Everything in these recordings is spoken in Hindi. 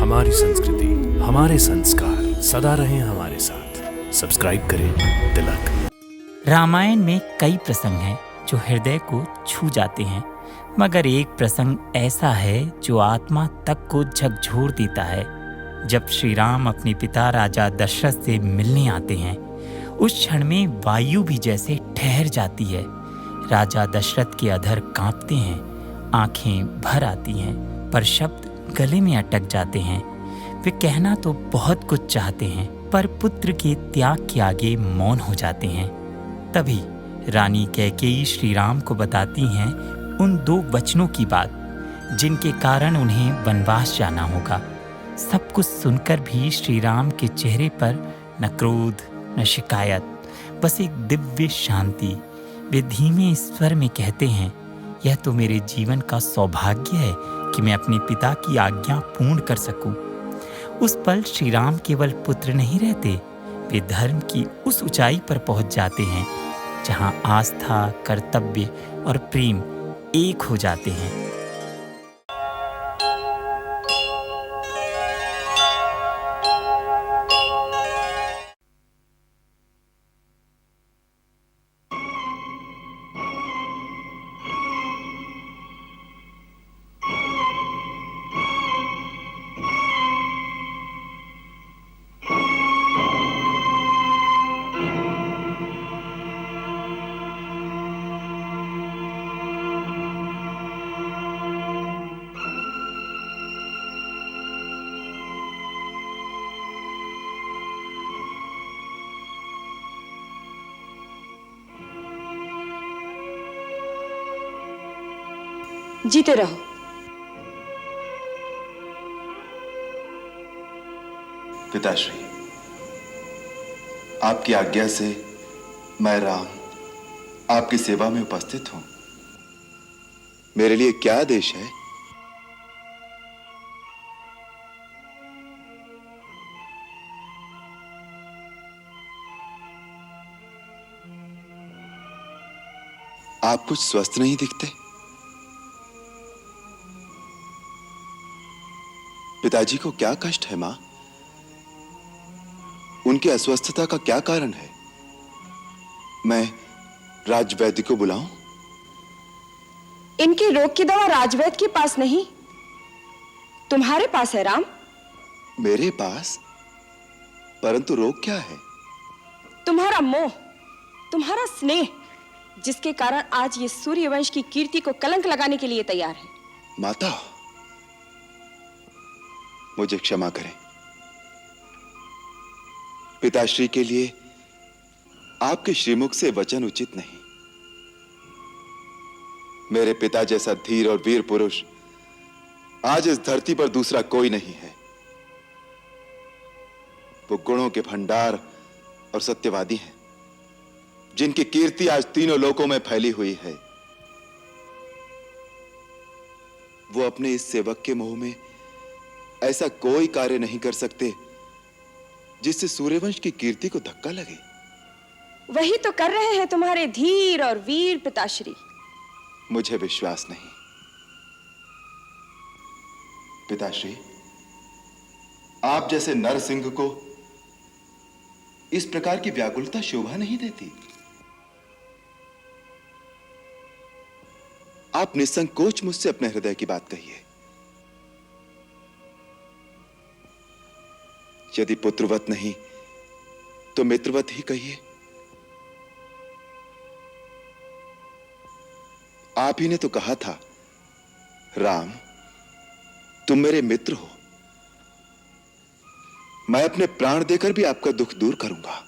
हमारी संस्कृति, हमारे संस्कार सदा रहें हमारे साथ। सब्सक्राइब करें तिलक। रामायण में कई प्रसंग हैं जो हृदय को छू जाते हैं, मगर एक प्रसंग ऐसा है जो आत्मा तक को झकझोर देता है। जब श्री राम अपने पिता राजा दशरथ से मिलने आते हैं, उस क्षण में वायु भी जैसे ठहर जाती है। राजा दशरथ के अधर कांपते हैं, आंखें भर आती हैं, पर शब्द गले में अटक जाते हैं। वे कहना तो बहुत कुछ चाहते हैं, पर पुत्र के त्याग के आगे मौन हो जाते हैं। तभी रानी कैकेयी श्री राम को बताती हैं उन 2 वचनों की बात, जिनके कारण उन्हें वनवास जाना होगा। सब कुछ सुनकर भी श्री राम के चेहरे पर न क्रोध न शिकायत, बस एक दिव्य शांति। वे धीमे स्वर में कहते हैं, यह तो मेरे जीवन का सौभाग्य है कि मैं अपने पिता की आज्ञा पूर्ण कर सकूं। उस पल श्री राम केवल पुत्र नहीं रहते, वे धर्म की उस ऊंचाई पर पहुंच जाते हैं जहां आस्था, कर्तव्य और प्रेम एक हो जाते हैं। जीते रहो। पिताश्री, आपकी आज्ञा से मैं राम आपकी सेवा में उपस्थित हूं। मेरे लिए क्या आदेश है? आप कुछ स्वस्थ नहीं दिखते। पिताजी को क्या कष्ट है मां? उनकी अस्वस्थता का क्या कारण है? मैं राजवैद्य को बुलाऊं? इनके रोग की दवा राजवैद्य के पास नहीं, तुम्हारे पास है राम। मेरे पास? परंतु रोग क्या है? तुम्हारा मोह, तुम्हारा स्नेह, जिसके कारण आज ये सूर्यवंश की कीर्ति को कलंक लगाने के लिए तैयार है। माता, मुझे क्षमा करें। पिताश्री के लिए आपके श्रीमुख से वचन उचित नहीं। मेरे पिता जैसा धीर और वीर पुरुष आज इस धरती पर दूसरा कोई नहीं है। वो गुणों के भंडार और सत्यवादी हैं, जिनकी कीर्ति आज तीनों लोकों में फैली हुई है। वो अपने इस सेवक के मोह में ऐसा कोई कार्य नहीं कर सकते जिससे सूर्यवंश की कीर्ति को धक्का लगे। वही तो कर रहे हैं तुम्हारे धीर और वीर पिताश्री। मुझे विश्वास नहीं। पिताश्री, आप जैसे नरसिंह को इस प्रकार की व्याकुलता शोभा नहीं देती। आप निसंकोच मुझसे अपने हृदय की बात कहिए। यदि पुत्रवत नहीं तो मित्रवत ही कहिए। आप ही ने तो कहा था, राम तुम मेरे मित्र हो, मैं अपने प्राण देकर भी आपका दुख दूर करूंगा।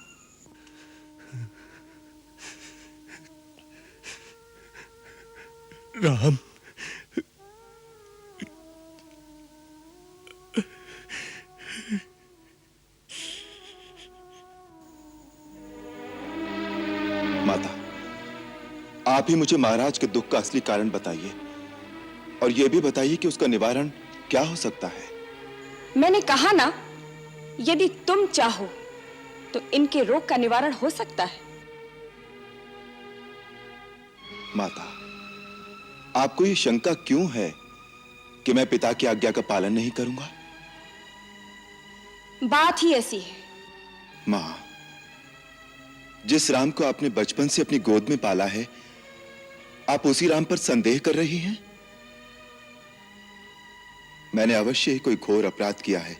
राम, माता, आप ही मुझे महाराज के दुख का असली कारण बताइए, और यह भी बताइए कि उसका निवारण क्या हो सकता है। मैंने कहा ना, यदि तुम चाहो तो इनके रोग का निवारण हो सकता है। माता, आपको ये शंका क्यों है कि मैं पिता की आज्ञा का पालन नहीं करूंगा? बात ही ऐसी है। मां, जिस राम को आपने बचपन से अपनी गोद में पाला है, आप उसी राम पर संदेह कर रही हैं? मैंने अवश्य ही कोई घोर अपराध किया है,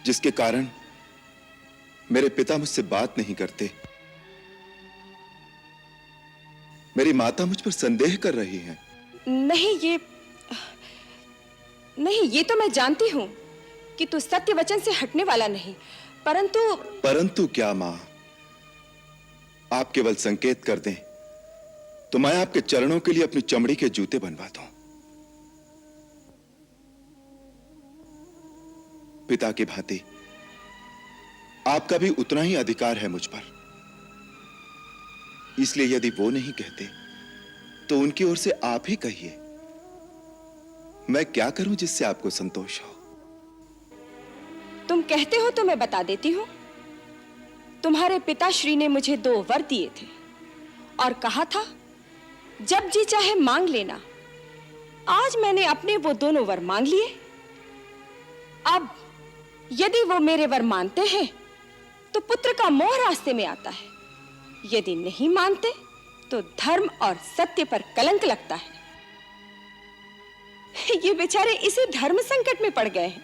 जिसके कारण मेरे पिता मुझसे बात नहीं करते। मेरी माता मुझ पर संदेह कर रही है। नहीं, ये तो मैं जानती हूं कि तू सत्य वचन से हटने वाला नहीं, परंतु क्या मां? आप केवल संकेत कर दें तो मैं आपके चरणों के लिए अपनी चमड़ी के जूते बनवा दूं। पिता की भांति आपका भी उतना ही अधिकार है मुझ पर, इसलिए यदि वो नहीं कहते तो उनकी ओर से आप ही कहिए। मैं क्या करूं जिससे आपको संतोष हो? तुम कहते हो तो मैं बता देती हूं। तुम्हारे पिताश्री ने मुझे 2 वर दिए थे और कहा था जब जी चाहे मांग लेना। आज मैंने अपने वो दोनों वर मांग लिए। अब यदि वो मेरे वर मानते हैं तो पुत्र का मोह रास्ते में आता है, यदि नहीं मानते तो धर्म और सत्य पर कलंक लगता है। ये बेचारे इसी धर्म संकट में पड़ गए हैं।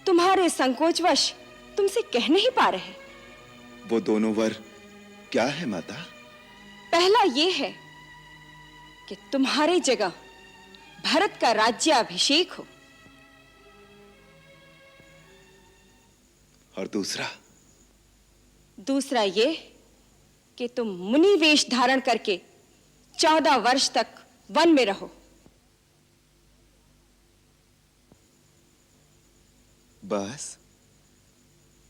तुम्हारे संकोचवश तुमसे कह नहीं पा रहे। वो दोनों वर क्या है माता? पहला ये है कि तुम्हारी जगह भरत का राज्याभिषेक हो, और दूसरा ये कि तुम मुनि वेश धारण करके 14 वर्ष तक वन में रहो। बस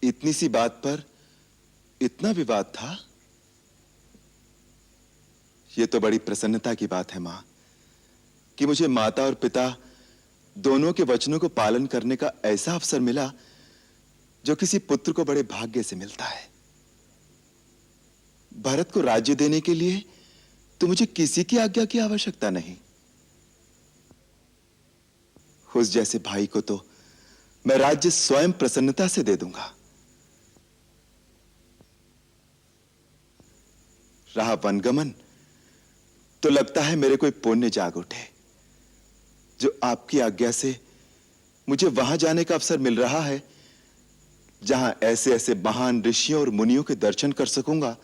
इतनी सी बात पर इतना विवाद था? यह तो बड़ी प्रसन्नता की बात है मां कि मुझे माता और पिता दोनों के वचनों को पालन करने का ऐसा अवसर मिला जो किसी पुत्र को बड़े भाग्य से मिलता है। भरत को राज्य देने के लिए तो मुझे किसी की आज्ञा की आवश्यकता नहीं। उस जैसे भाई को तो मैं राज्य स्वयं प्रसन्नता से दे दूंगा। रहा वनगमन, तो लगता है मेरे कोई पुण्य जाग उठे जो आपकी आज्ञा से मुझे वहां जाने का अवसर मिल रहा है जहां ऐसे ऐसे महान ऋषियों और मुनियों के दर्शन कर सकूंगा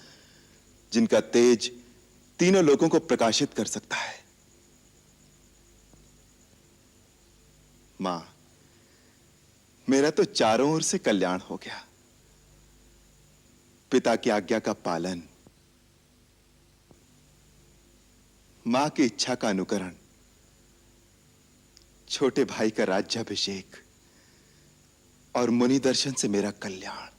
जिनका तेज तीनों लोगों को प्रकाशित कर सकता है। मां, मेरा तो चारों ओर से कल्याण हो गया। पिता की आज्ञा का पालन, मां की इच्छा का अनुकरण, छोटे भाई का राज्याभिषेक और मुनि दर्शन से मेरा कल्याण।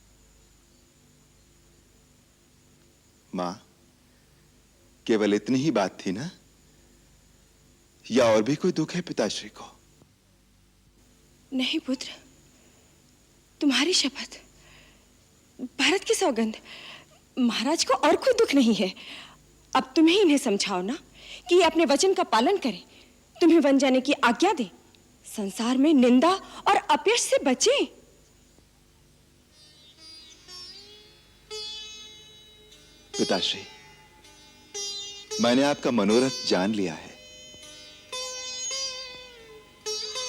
मां, केवल इतनी ही बात थी ना, या और भी कोई दुख है पिताश्री को? नहीं पुत्र, तुम्हारी शपथ, भरत की सौगंध, महाराज को और कोई दुख नहीं है। अब तुम ही इन्हें समझाओ ना कि ये अपने वचन का पालन करें, तुम्हें वन जाने की आज्ञा दे, संसार में निंदा और अपयश से बचें। पिताश्री, मैंने आपका मनोरथ जान लिया है।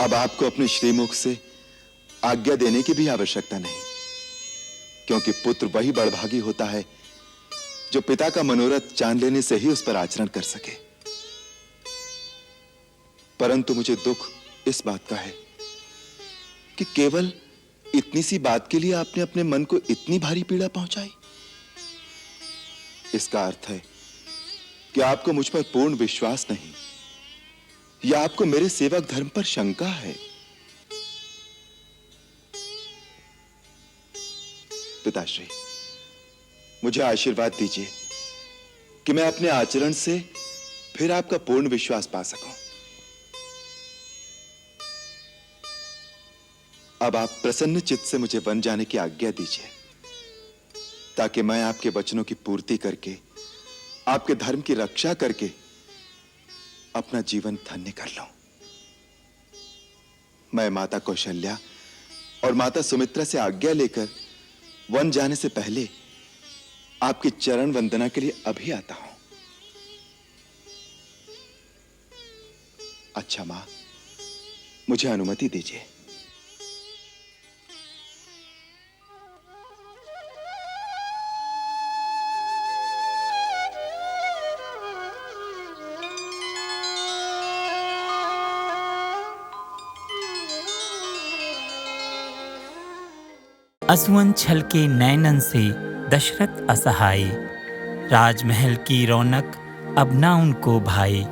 अब आपको अपने श्रीमुख से आज्ञा देने की भी आवश्यकता नहीं, क्योंकि पुत्र वही बड़भागी होता है जो पिता का मनोरथ जान लेने से ही उस पर आचरण कर सके। परंतु मुझे दुख इस बात का है कि केवल इतनी सी बात के लिए आपने अपने मन को इतनी भारी पीड़ा पहुंचाई। इसका अर्थ है कि आपको मुझ पर पूर्ण विश्वास नहीं, या आपको मेरे सेवक धर्म पर शंका है। पिताश्री, मुझे आशीर्वाद दीजिए कि मैं अपने आचरण से फिर आपका पूर्ण विश्वास पा सकूं। अब आप प्रसन्न चित्त से मुझे वन जाने की आज्ञा दीजिए, ताकि मैं आपके वचनों की पूर्ति करके, आपके धर्म की रक्षा करके अपना जीवन धन्य कर लूं। मैं माता कौशल्या और माता सुमित्रा से आज्ञा लेकर वन जाने से पहले आपकी चरण वंदना के लिए अभी आता हूं। अच्छा मां, मुझे अनुमति दीजिए। असुअन छल के नैनन से दशरथ असहाय, राजमहल की रौनक अब ना उनको भाए।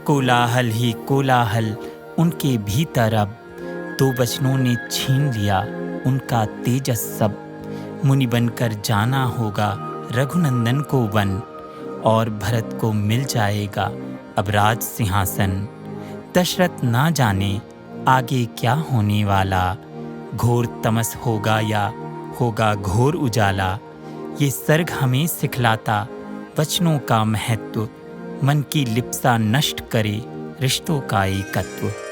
कोलाहल ही कोलाहल उनके भीतर अब, दो वचनों ने छीन लिया उनका तेजस सब। मुनि बनकर जाना होगा रघुनंदन को वन, और भरत को मिल जाएगा अब राज सिंहासन। दशरथ ना जाने आगे क्या होने वाला, घोर तमस होगा या होगा घोर उजाला। ये सर्ग हमें सिखलाता वचनों का महत्व, मन की लिप्सा नष्ट करे रिश्तों का एकत्व।